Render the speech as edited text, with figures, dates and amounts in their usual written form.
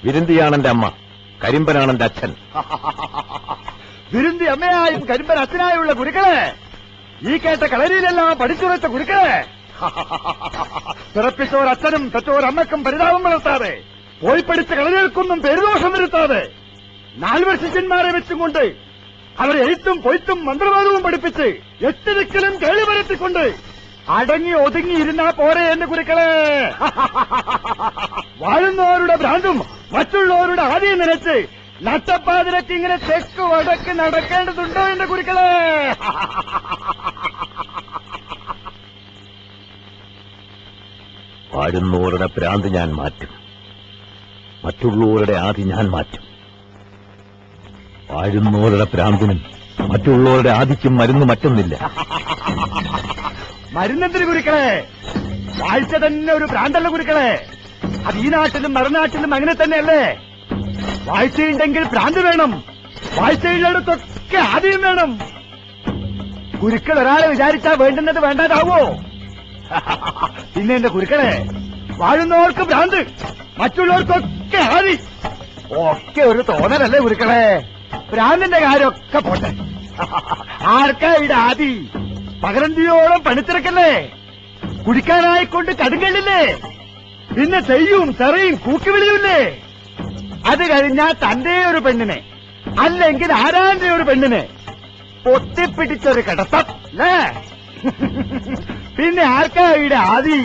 വിരുന്തിയാണെന്റെ അമ്മ, കരിമ്പനാണെന്റെ അച്ഛൻ. വിരുന്തി അമ്മയായും കരിമ്പൻ അച്ഛനായുള്ള ഗുരുക്കളെ, ഈ കേട്ട കളരിയിലെല്ലാം പഠിച്ചുറച്ച ഗുരുക്കളെ, പിറപ്പിച്ചോരച്ഛനും തെറ്റോരമ്മക്കും പരിതാപം വളർത്താതെ, പോയി പഠിച്ച കളരികൾക്കൊന്നും പേരുദോഷം വരുത്താതെ, 4 ശിഷ്യന്മാരെ വെച്ചും കൊണ്ട് അവരെ എഴുത്തും പൊയ്ത്തും മന്ത്രവാദവും പഠിപ്പിച്ച് 8 ദിക്കിലും കേളി പരത്തിക്കൊണ്ട് അടങ്ങി ഒതുങ്ങി ഇരുന്നാ പോരെ എന്ന് ഗുരുക്കളെ. വാഴുന്നവരുടെ ഭ്രാന്തും മറ്റുള്ളവരുടെ ആദ്യം നനച്ച് നട്ടപ്പാതിരക്ക് ഇങ്ങനെ തെക്ക് വടക്ക് നടക്കേണ്ടതുണ്ടോ എന്റെ ഗുരുക്കളെ? വാഴുന്നവരുടെ ഭ്രാന്ത് ഞാൻ മാറ്റും, മറ്റുള്ളവരുടെ ആദി ഞാൻ മാറ്റും. വാഴുന്നവരുടെ ഭ്രാന്തിനും മറ്റുള്ളവരുടെ ആദിക്കും മരുന്ന് മറ്റൊന്നില്ല. മരുന്നെന്തിന് ഗുരുക്കളെ? വാഴ്ച തന്നെ ഒരു ഭ്രാന്തല്ല ഗുരുക്കളെ. അത് ഈ നാട്ടിലും മറുനാട്ടിലും അങ്ങനെ തന്നെയല്ലേ? വാഴ്ചയുണ്ടെങ്കിൽ ഭ്രാന്ത് വേണം, വാഴ്ചയുള്ളിടത്തൊക്കെ ആദ്യം വേണം. ഗുരുക്കൾ ഒരാളെ വിചാരിച്ചാൽ വേണ്ടുന്നത് വേണ്ടാതാവോ? പിന്നെ എന്റെ ഗുരുക്കളെ, വാഴുന്നവർക്ക് ഭ്രാന്ത്, മറ്റുള്ളവർക്കൊക്കെ ആദി, ഒക്കെ ഒരു തോന്നലല്ലേ ഗുരുക്കളെ? ഭ്രാന്തിന്റെ കാര്യമൊക്കെ പോട്ടെ, ആർക്കാ ഇവിടെ ആദി? പകരന്തിയോളം പണിത്തിരക്കല്ലേ? കുടിക്കാനായിക്കൊണ്ട് കടുങ്കള്ളില്ലേ? പിന്നെ ചെയ്യും ചെറിയും കൂക്കിവിളിയുമില്ലേ? അത് കഴിഞ്ഞാൽ തന്റെ ഒരു പെണ്ണിനെ, അല്ലെങ്കിൽ ആരാന്റെ ഒരു പെണ്ണിനെ പൊത്തിപ്പിടിച്ചൊരു കിടത്തം അല്ലേ? പിന്നെ ആർക്കാ ഇവിടെ ആദി?